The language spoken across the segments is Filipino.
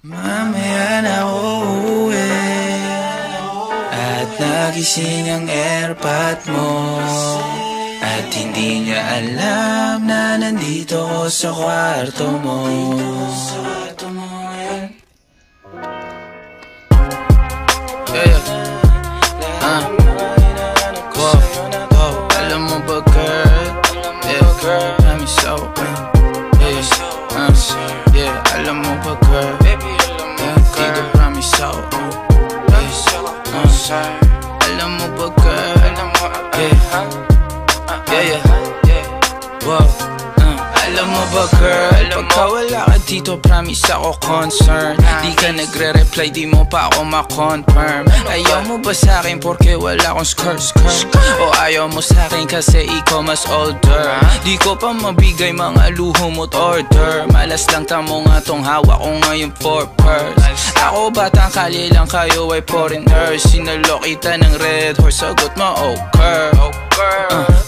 Mamaya na uuwi at nagising ang airpot mo at hindi niya alam na nandito ko sa kwarto mo. Alam mo ba girl? Alam mo so alam mo ba girl? Dito promise ako. Alam mo ba girl? Alam mo ba girl? Pagka wala ka dito promise ako concern. Di ka nagre-reply, di mo pa ako ma-confirm. Ayaw mo ba sa'kin porque wala akong skirt? O ayaw mo sa'kin kasi ikaw mas older? Di ko pa mabigay mga luho mo't order. Malas lang tamo nga tong hawak ko ngayon for purse. Ako batang kali lang, kayo ay foreigners. Sinalo kita ng red horse, sagot mo okay.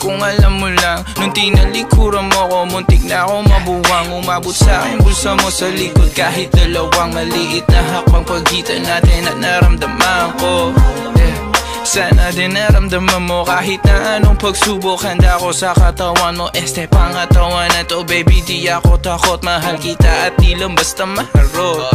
Kung alam mo lang, nung tinalikuran mo ko, muntik na ako mabuwang. Umabot sa'kin bulsa mo sa likod, kahit dalawang maliit na hakbang pagitan natin at naramdaman ko. Sana din naramdaman mo kahit na anong pagsubok. Handa ko sa katawan mo, este pangatawan na to. Baby di ako takot, mahal kita at di lang basta maharot.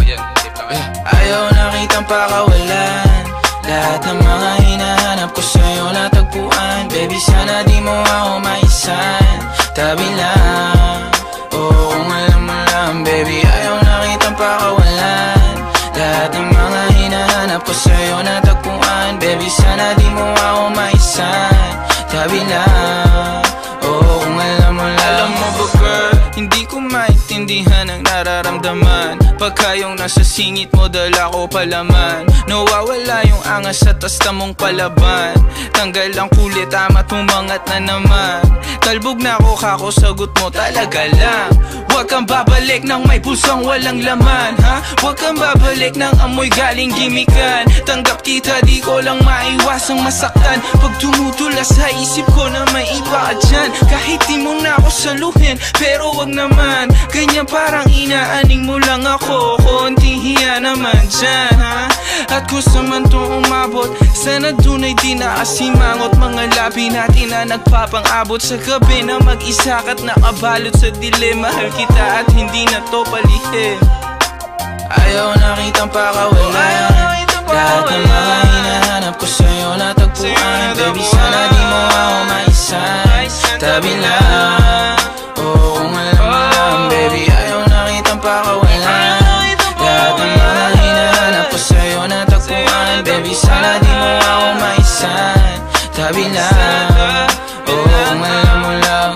Ayaw na kitang pakawalan, lahat ng mga hinahanap ko sa'yo natagpuan. Baby sana di mo ako maisan, tabi lang. Oo kung alam mo lang baby, ayaw na kitang pakawalan, lahat ng mga hinahanap ko sa'yo natagpuan. Baby sana di mo ako maisan, tabi lang. Oo kung alam mo lang. Alam mo ba girl, hindi ko maintindihan ang nararamdaman pagka yung nasa singit mo dala ko palaman. Nawawala yung angas sa tasta mong palaban. Tanggal ang kulit, ama't umangat na naman. Talbog na ako kako, sagot mo talaga lang. Huwag kang babalik nang may pusang walang laman, ha? Huwag kang babalik nang amoy galing gimikan. Tanggap kita, di ko lang maiwasang masaktan. Pag tumutula sa isip ko na may iba ka dyan, kahit di mo na ako saluhin, pero wag naman ganyan, parang inaaning mo lang ako. Konting hiya naman dyan, ha? At kung saan to umabot, sana dun ay di nakasimangot. Mga labi natin na nagpapang-abot sa gabi na mag-isa ka't nakabalot sa dilim. Mahal kita at hindi na to palihim. Ayaw na kitang pakawalan, lahat ng mga hinahanap ko sa'yo natagpuan. Baby sana di mo ako maisan, tabi lang. Oo kung alam mo lang baby, ayaw na kitang pakawalan, lahat ng mga hinahanap ko sa'yo natagpuan. Baby sana di mo ako maisan, tabi lang. Oo kung alam mo lang.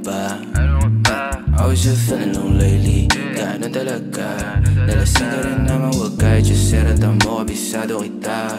ba? I was just feeling low lately. Ganun talaga. Nalasing ka rin naman, wag kahit just seratan mo, kabisado kita.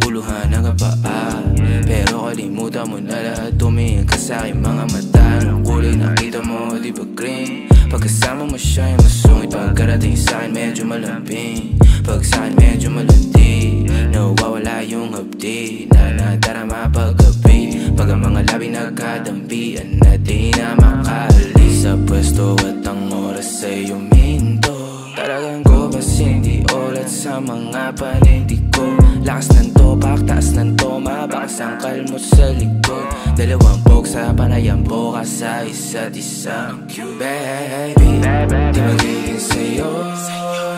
Uluhan ang kapaa, pero kalimutan mo na lahat. Tumingin ka sa'king mga mata. Anong kulay nakita mo, di ba green? Pagkasama mo siya yung masungit. Pagkarating sa'kin medyo malambing, pag sa'kin medyo malandi. Nawawala yung hapdi na nadarama paggabi. Pag ang mga labi nagkadampian na di na makaalis sa pwesto at ang oras ay uminto. Talagang ko kasi hindi ulat sa mga panindi ko. Lakas ng topak, taas ng toma, bakas ang kalmot sa likod. Dalawang pog sa panayang boka sa isa't isa. Baby, di magiging sa'yo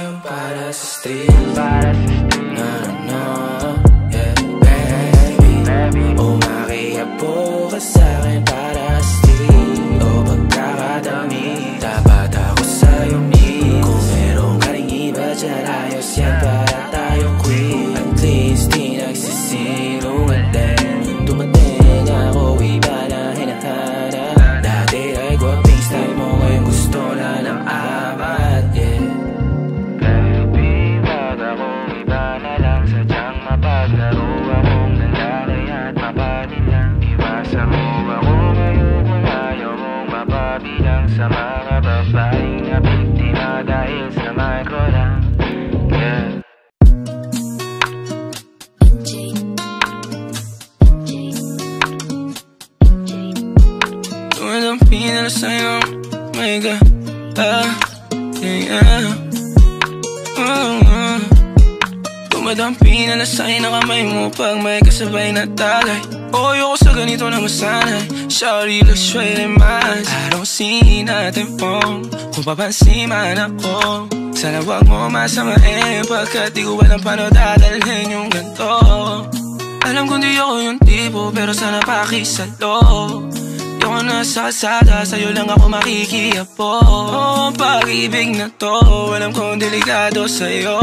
yung para sa street. No, no, yeah, baby. Umakiyapo ka sa'kin para sa street. O pagkakadami, dapat ako sa'yo meet. Kung meron ka rin iba dyan, ayos yan para tayo quit. At least di nagsisinungaling. Dumating ako, iba na hinahanap. Dati ay gwaping style mo, ngayon gusto na ng amat, yeah. Baby, wag akong iba na lang. Sadyang mapaglaro akong lalaki at mapati lang. Iwasan mo ako ngayon kung ayaw mong mapabilang sa mga babaeng na biktima dahil sa micro lang, yeah. Dumadampi na sa'yo, my God, yeah. Dumadampi na sa'yo na kamay mo pag may kasabay na tagay. Ayoko sa ganito na masanay. Shawty looks straight in my eyes. I don't see nothing wrong kung papansin man ako. Sana wag mo masamain pagkat di ko alam paano dadalhin yung ganito. Alam kong di ako yung tipo pero sana pakisalo. Ayoko na sa kalsada, sa'yo lang ako makikiapo. Pag-ibig na to, alam kong delikado sa'yo.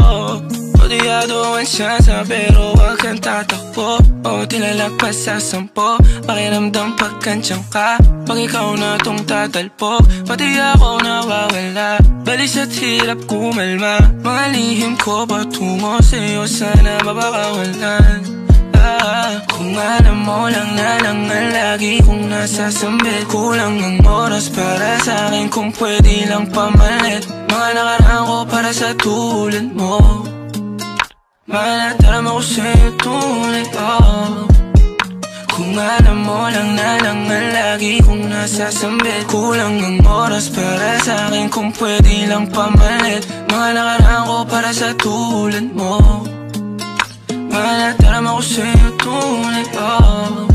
Odiyado ang siyansa pero wag kang tatakbo. O tilalagpas sa 10, pakiramdam pagkansyang ka. Pag ikaw na tong tatalpo, pati ako nawawala. Balis at hirap kumalma, mga lihim ko patungo sa'yo, sana mapakawalan. Kung alam mo lang na lang ang lagi kong nasasambit. Kulang ang oras para sa'kin kung pwede lang pamalit. Mga nakaraan ko para sa tulad mo. Malatarama ko sa'yo tunay, oh. Kung alam mo lang na lang ang lagi kong nasasambit. Kulang ang oras para sa'kin kung pwede lang pamalit. Mga nakaraan ko para sa tulad mo. Malatarama ko sa'yo tunay, oh.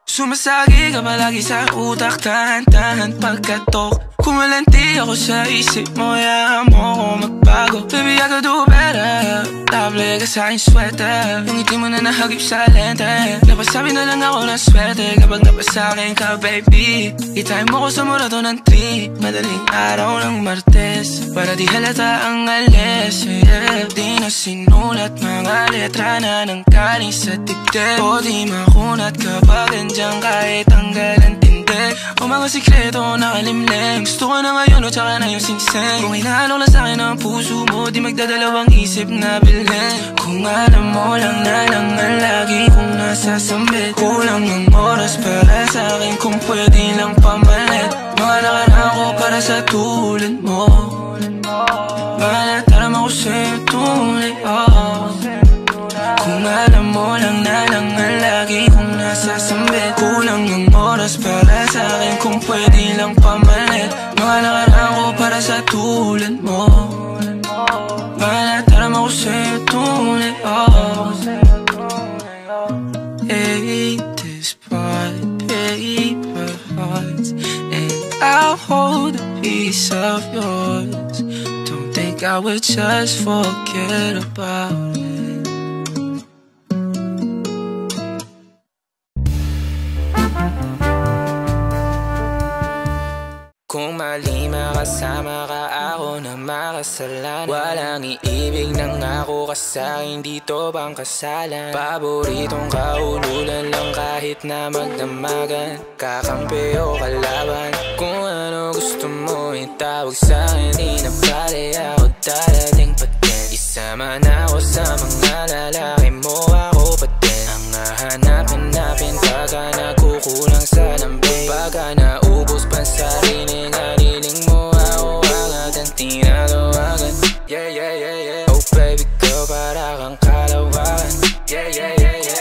Sumasagi ka palagi sa utak, tahan-tahan pagkatok. Kumalanti ako sa isip mo, hayaan mo ako magbago. Baby, I could do better. Table ka sa aking sweater, yung ngiti mo na nahagip sa lente. Napasabi na lang ako ng swerte kapag napasakin ka, baby. Itime mo ko sa murato ng 3, madaling araw ng Martes, para di halata ang alis, yeah. Di na sinulat mga letra na nanggaling sa dibdib. O di makunat kapag andyan kahit tanggal ang tindi. O mga sikreto nakalimlim, gusto ko na ngayon o tsaka na yung singsing. Kung inaano lang sa'kin ang puso mo, di magdadalawang isip na bilhin. Kung alam mo lang na lang ang lagi kong nasasambit. Kulang ang oras para sa'kin kung pwede lang pamalit. Mga nakaraan ko para sa tulad mo. Malatarama ko sa'yo tunay, oh. Kung alam mo lang na lang ang lagi kong nasasambit. Kulang ang oras para sa'kin kung pwede lang pamalit. Mga nakaraan ko para sa tulad mo. Malatarama ko sa'yo tunay, oh. Hate this part, paper hearts, and I'll hold a piece of yours. Don't think I would just forget about it. Kung mali makasama ka, ako na makasalanan. Walang iibig ng ako ka sa'kin, dito bang kasalan? Paboritong kaululan lang kahit na magdamagan. Kakampi o kalaban, kung ano gusto mo itawag sa'kin. Di na pala ako darating pa din. Isama na ako sa mga lalaki mo, ako pa din ang hahanap-hanapin pagka nagkukulang sa lambing. Pagka naubos pa sa rinig, haliling mo ako agad ang tinatawagan. Yeah, yeah, yeah, yeah. Oh baby girl, para kang kalawakan. Yeah, yeah, yeah, yeah.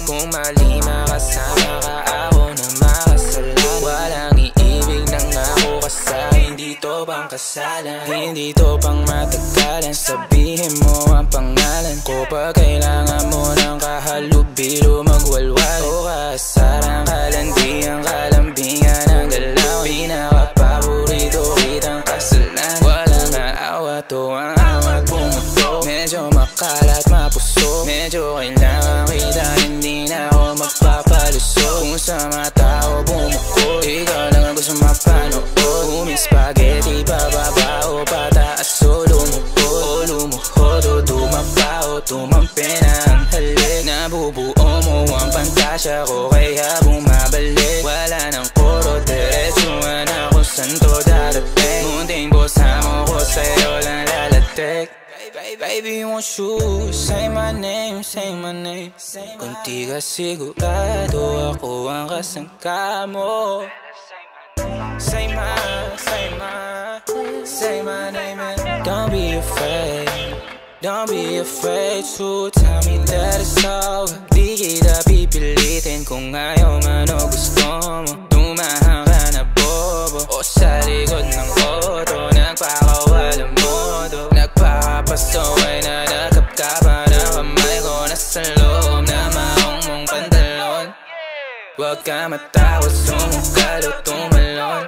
Kung mali makasama ka, ako na makasalan. Walang iibig ng ako ka sa'kin, dito bang kasalan? Hindi to pang matagalan, sabihin mo ang pangalan ko pag kailangan mo ng kahalubilo magwalwal. O kasarang kalandiang kalambingan ng galaw, pinaka-paborito kitang kasalan. Walang aawa to ang awat pumutok, medyo makalat mapuso, medyo kailangan kita, hindi na ako magpapalusot. Kung sa mga tao bumukod, ikaw lang ang gusto mapanood. Uming spaghetti, pababa o pataas o lumuhod, o lumuhod o dumapa o tumampi na ang halik. Nabubuo mo ang pantasya ko kaya bumabalik. Wala nang koro, diretsuhan ako saan to darating. Munting bosa mo ko sa'yo lang lalatik. Baby, won't you say my name, say my name. Kung di ka sigurado, ako ang kasangka mo. Say my name and don't be afraid. Don't be afraid to tell me that it's over. Di kita pipilitin kung ayaw man o gusto mo. Tumahan ka na bobo o sa likod ng auto, nagpakawalang modo. Nagpapasaway na nakapkapan ang kamay ko nasa loob na maong mong pantalon. Huwag ka matakot, sumukal o tumalon.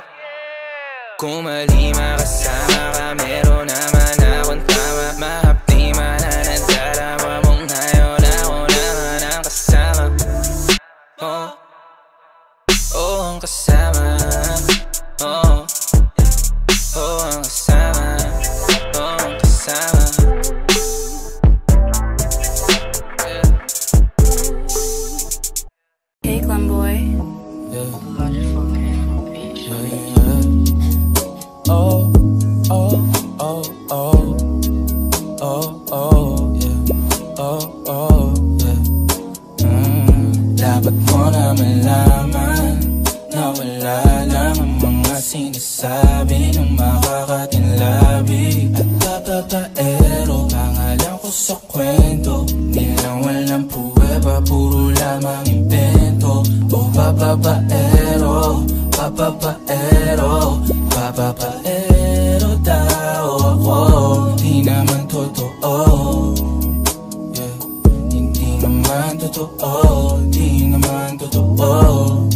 Kung mali makasama ka, meron naman akong tama. Mahapdi man na nadarama mong ngayon, ako naman ang kasama. Oh, oh ang kasama. Oh, oh ang kasama. Oh ang kasama. Hey, Glenboy. Oh, oh, oh, oh, oh, oh, yeah. Oh, oh, yeah. Dapat mo na malaman na wala lang ang mga sinasabi ng makakatinlabi at babaero. Pangalan ko sa kwento, nilang walang puweba, puro lamang invento. O babaero, babaero, babaero daw ako. Di naman totoo, yeah. Hindi naman totoo, di naman totoo.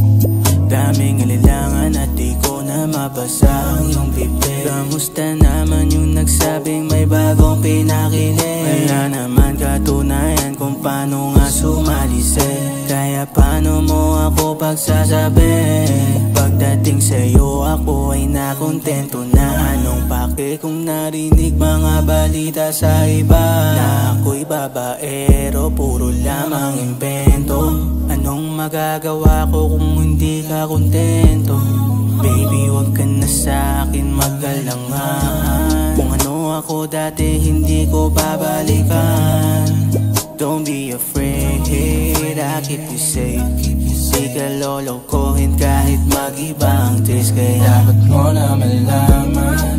Daming alilangan at di ko na mabasa ang iyong bibig. Kamusta naman yung nagsabing may bagong pinakilig? Wala naman katunayan kung paano nga sumalisi. Kaya paano mo ako pagsasabi? Pagdating sa'yo ako ay nakontento na. Anong pake kung narinig mga balita sa iba na ako'y babaero, puro lamang invento. Anong magagawa ko kung hindi ka kontento? Baby, wag ka na sa'kin mag-alangan. Kung ano ako dati, hindi ko babalikan. Don't be afraid, I keep you safe. Di ka lolokohin kahit mag-iba ang taste. Kaya dapat mo na malaman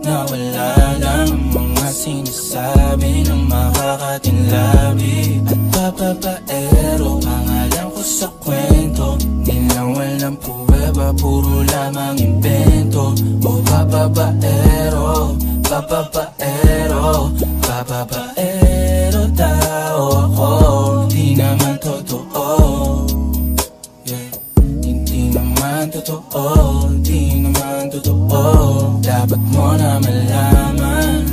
na wala lang ang mga sinasabi ng makakatinlabi at babaero. Pangalan ko sa kwento, nilang walang puweba, puro lamang invento. O babaero, babaero, babaero daw ako. Di naman totoo, yeah. Hindi naman totoo, di naman totoo. Dapat mo na malaman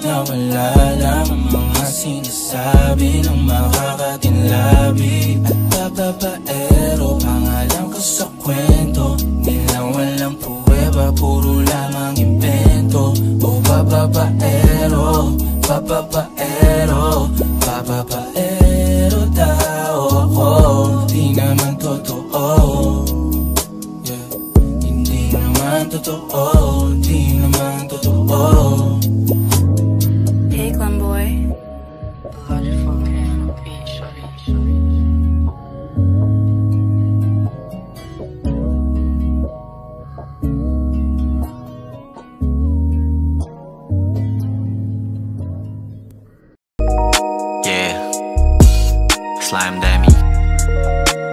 na wala lang ang mga sinasabi ng makakatinlabi at babaero. Pangalan ko sa kwento, nilang walang puweba, naman totoo, di naman totoo. Hey, Glenboy. Slime Demi,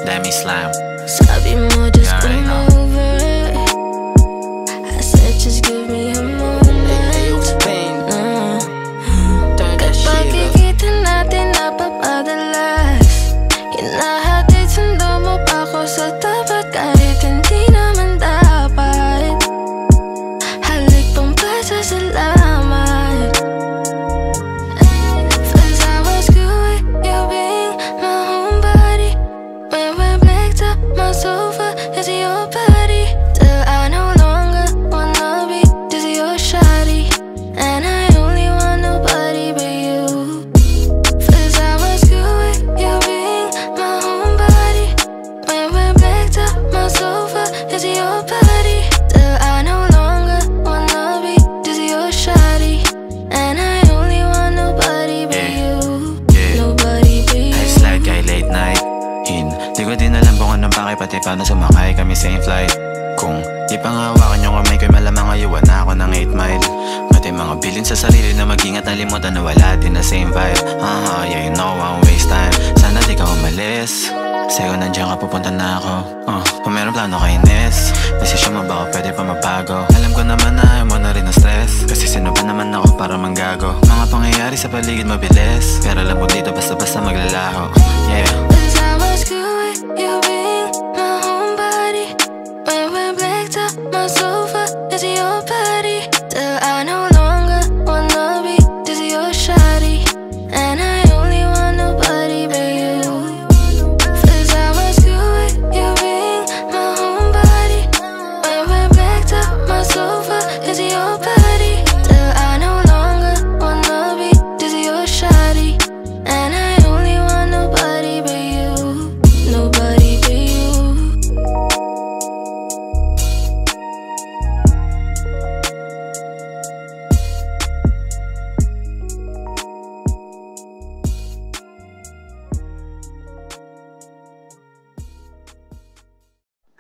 Demi Slime. Sabi mo just come over it. I said just give me a moment. Hey, Spain. Turn that shit up. Pagkikita natin napapadalas, hinahatid sundo mo pa ako sa tapat kahit hindi naman dapat. Halik pang pasasalamat. First I was good with you being my homebody. When we blacked up my sofa is your body. Till I no longer wanna be just your shawty, and I only want nobody but you. First I was good with you being my homebody. When we blacked up my sofa is your body. Till I no longer wanna be just your shawty, and I only want nobody but you. Nobody but you. I slide kay late night. Di ko din alam kung anong pake, pati paano sumakay kami same flight. Kung di pang hawakan yung kamay ko'y malamang ayuwan na ako ng 8 mile. Pati mga bilin sa sarili na mag-ingat, nalimutan na wala din na same vibe. Yeah, you know I won't waste time. Sana di ka umalis, kasi kung nandiyan ka pupunta na ako. Kung meron plano kay Ines, desisyon mo ba ako pwede pa mabago? Alam ko naman na ayaw mo na rin ang stress, kasi sino ba naman ako para manggago? Mga pangyayari sa paligid mabilis, pero alam ko dito basta-basta maglalaho. Yeah. I was good with you being my homebody. When we blacked up my sofa is your body. Till I no longer wanna be just your shawty, and I only want nobody but you. First I was good with you being my homebody. When we blacked up my sofa is your body. Till I no longer wanna be just your shawty, and I only want nobody but you. Nobody but you.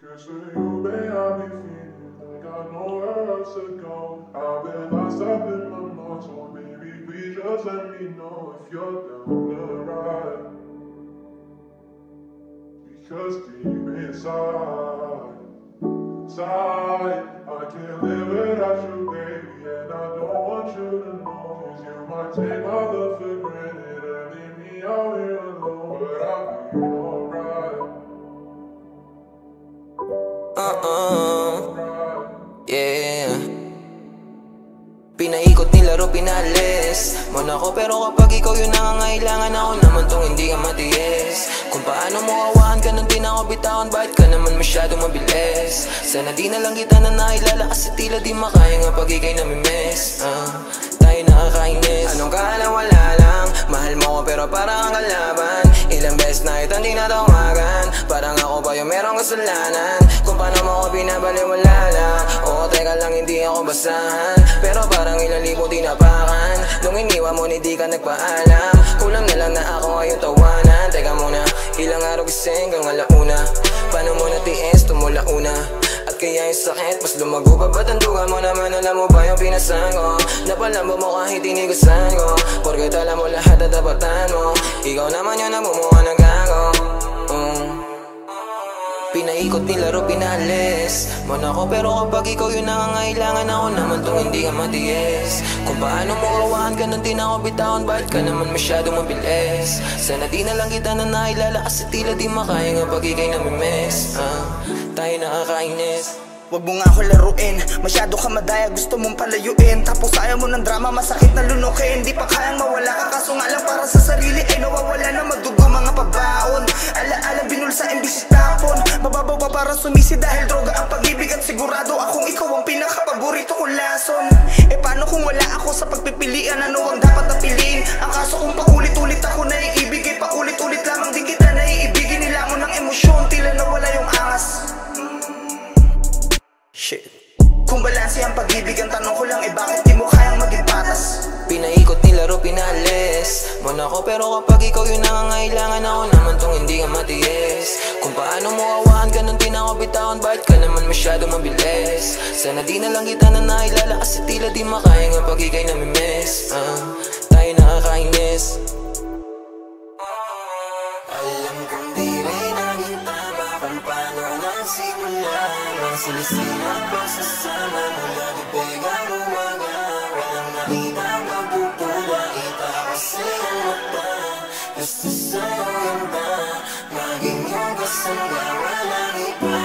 Cause for you, babe, I be feeling like I nowhere else to go. I've been lost up in my mind, so baby, please just let me know if you're down to ride. Because deep inside, I can't live without you, baby, and I don't want you to know. Cause you might take my love for granted and leave me out here alone, but I'll be alright. Yeah. Pinaikot nilaro, pinalis mo na ako, pero kapag ikaw yung nangangailangan, ako naman tong hindi ka matiis. Kung paano mo hawakan ka nang di na ako bitawan, bakit ka naman masyadong mabilis? Sana di na lang kita na nailala, kasi tila di makaya nga pag ika'y namimiss. Tayo nakakainis. Anong kala, wala lang. Mahal mo ko pero parang ang kalaban. Ilang beses na kitang di natawagan, parang ako pa yung merong kasalanan. Kung paano mo ko binabaliwala lang. Oo, teka lang, hindi ako basahan, pero parang ilang libo tinapakan. Nung iniwan mo, hindi ka nagpaalam. Kulang na lang na ako ngayon tawanan. Teka muna, ilang araw gising kang alauna. Paano mo natiis, tumula una? At kaya yung sakit, mas lumago pa. Ba't ang duga mo naman, alam mo ba yung pinasan ko? Napalambo mo kahit tinigusan ko, porket alam mo lahat at tapatan mo. Ikaw naman yung namumuha ng gago. Pinaikot, nilaro, pinalis mo na ako, pero kapag ikaw yung nangangailangan, ako naman tong hindi ka matiis. Kung paano mo kawahan ka nang di na ako bitawan, bakit ka naman masyadong mabilis? Sana di na lang kita na nailala, kasi tila di makaya nga pag ika'y namimiss. Tayo nakakainis. Wag mo nga ako laruin, masyado ka madaya, gusto mong palayuin. Tapos ayaw mo ng drama, masakit na lunukin. Di pa kayang mawala ka, kaso nga lang para sa sarili ay nawawala na magdugo mga pabaon. Alaala binulsa imbis tapon, mababaw pa para sumisi dahil droga ang pag-ibig. At sigurado akong ikaw ang pinakapaborito kong lason. E paano kung wala ako sa pagpipilian, ano ang dapat na piliin? Ang kaso kung paulit-ulit ako naiibigay, paulit-ulit lamang din kita naiibigin. Nilamon ng emosyon, tila nawala yung angas. Shit. kung balanse ang pag-ibig. Ang tanong ko lang bakit di mo kayang maging patas? Pinaikot nilaro, pinalis mo na ko, pero kapag ikaw yung nangangailangan, ako naman tong hindi ka matiyes. Kung paano mo awahan ka nung di na ako bitawan, bakit ka naman masyado mabilis? Sana di na lang kita na nailala, kasi tila di makaya nga pag ika'y namimiss. Tayo nakakainis. Alam kong di rin naging tama kung paano nagsimula. Masilisina ko sa sama mula bibig ang umaga. Walang nakita ang pagpupula, kita ko sa'yong mata. Gusto sa'yo ganda, maging yung kasangga, walang iba.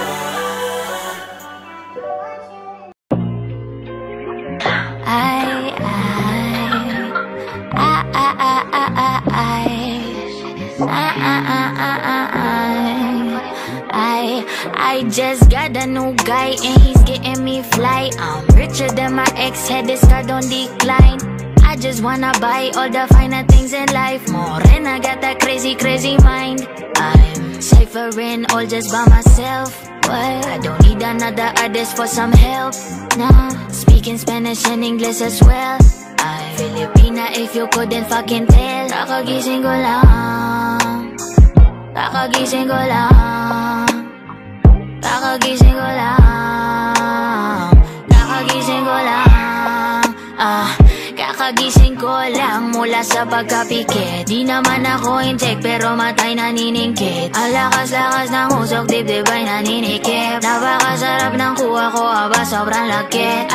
I just got a new guy and he's getting me fly. I'm richer than my ex, had this card on decline. I just wanna buy all the finer things in life more, and I got that crazy, crazy mind. I'm ciphering all just by myself, but I don't need another artist for some help. Nah, speaking Spanish and English as well. I'm Filipina if you couldn't fucking tell. Kakagising ko lang, kakagising ko lang, kakagising ko lang, kakagising ko lang, kakagising ko lang mula sa pagkapikit. Di naman ako inject pero matay naniningkit. Ang lakas-lakas ng usok, dibdib ay naninikip. Napakasarap ng kuha ko, aba sobrang lakit.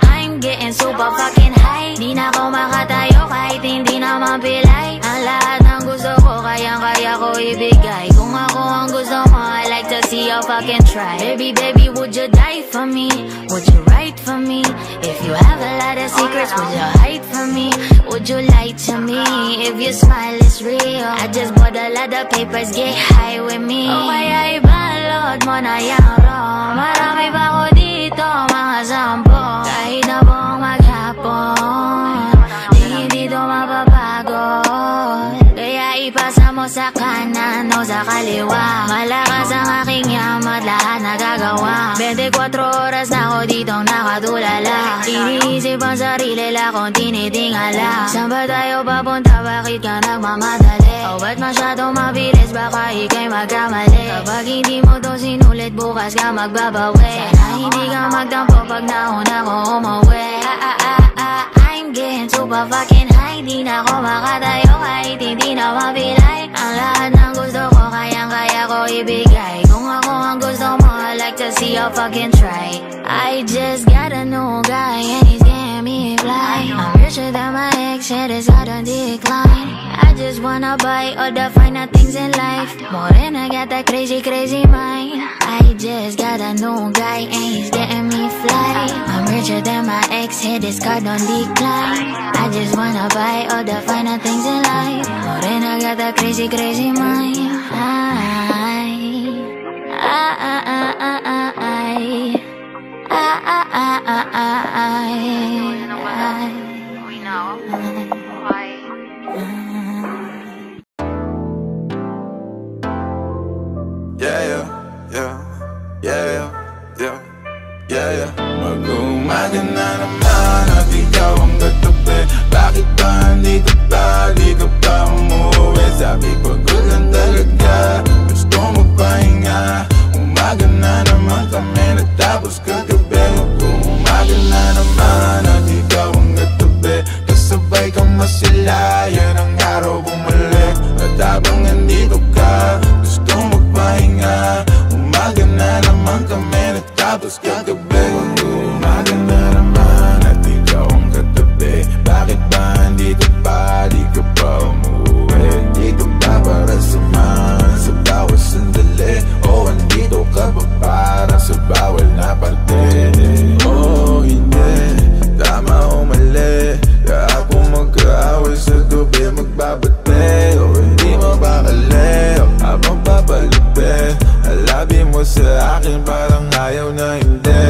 I'm getting super fucking high. Di na ako makatayo kahit hindi na mapilay. Ang lahat ng gusto ko, kayang-kaya ko ibigay. Kung ako ang gusto mo, I like to see you fucking try. Baby, baby, would you die for me? Would you write for me? If you have a lot of secrets, would you hide from me? Would you lie to me? If your smile is real, I just bought a lot of papers, get high with me. O kaya ibalot mo na yung raw. Marami pa ko dito, mga sampo. Kahit na buong maghapon, di dito mapapagod. Kaya ipasa mo sa kanan o sa kaliwa. Malakas ang aking yamat, lahat nagagawa. 24 oras na ako ditong nakatulala. Iniisip ang sarili lang kung tinitingala. Saan ba tayo papunta? Bakit ka nagmamadali? O ba't masyadong mabilis? Baka ika'y magkamali. Kapag hindi mo to sinulit, bukas ka magbabawi. Sana hindi ka magtampo pag nauna ko umuwi. I'm getting super fucking high. Di na ako makatayo kahit hindi na mapilay. Ang lahat ng gusto ko, kayang-kaya ko ibigay. Kung ako ang gusto mo, I like to see you fucking try. I just got a new guy and he's getting me fly. I'm richer than my ex, said it's got on decline. I just wanna buy all the finer things in life more, and I got that crazy, crazy mind. I just got a new guy and he's getting me fly. I'm richer than my ex, hit his card on decline. I just wanna buy all the finer things in life more, and I got that crazy, crazy mind. Mag-umaga na naman at ikaw ang katabi. Bakit ba nandito pa? Di ka pa umuwi. Sabi pagod lang talaga, gusto magpahinga. Umaga na naman kami natapos kagabi. Mag-umaga na naman at ikaw ang katabi. Kasabay kang masilayan ang araw bumalik. At habang nandito ka, gusto magpahinga. Umaga na naman kami natapos kagabi. Mag-umaga na naman at ikaw ang katabi. Bakit ba nandito pa? Di ka pa umuwi. Dito ka para samahan sa bawat sandali. O andito ka pa para sa bawal na parte. Oh hindi, tama o mali. Kahapon magkaaway sa gabi magbabate. O hindi mapakali, o habang papalipin. Alabi mo sa akin parang ayaw na hindi.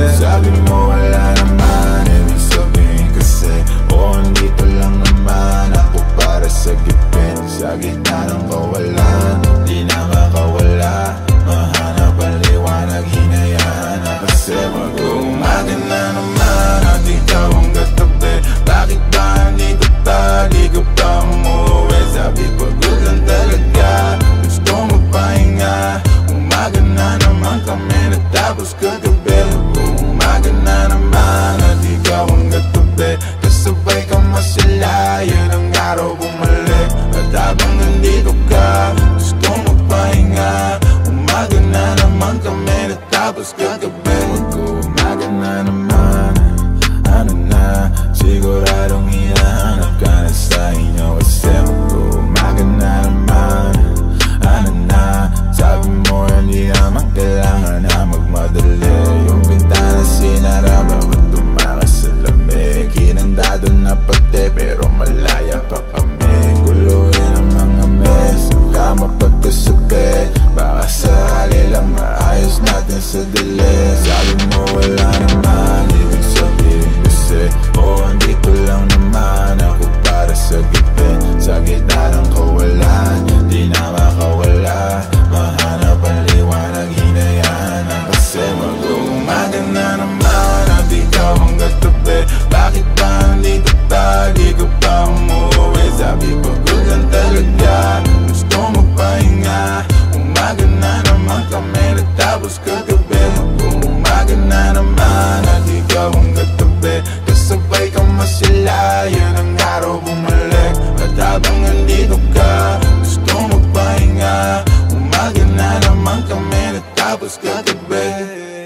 kagabi. Mag-uumaga na naman at ikaw ang katabi. Kasabay ka masaya, yun ang araw bumalik. At habang nandito ka, gusto magpahinga. Umaga na naman kami natapos kagabi. Mag-uumaga na naman, ano na, siguradong hinahanap ka na sa inyo. Kasi mag-uumaga na naman, ano na, sabi mo hindi naman kailangan na magmadali. Yung bintana sinara, bawat tumakas sa lamig. Hinandado na pati pero malaya pa kami. Guluhin ang mga mess, ang kama pagkasabi. Baka sakali lang maayos natin sa dali. Sabi mo wala naman, ibig sabihin kasi andito lang naman ako para sa gipin. Sa gitna ng kawalan, di na makawala. Mahanap ang liwanag, hinayaan na kasi mag-uumaga na naman at ikaw ang katabi. Bakit ba andito pa, di ka pa umuwi? Sabi pagod lang talaga, gusto magpahinga. Umaga na naman kami natapos kagabi. Mag-uumaga na naman at ikaw ang katabi. Kasabay ka masaya, yun ang araw bumalik. At habang nandito ka, gusto magpahinga. Umaga na naman kami natapos kagabi.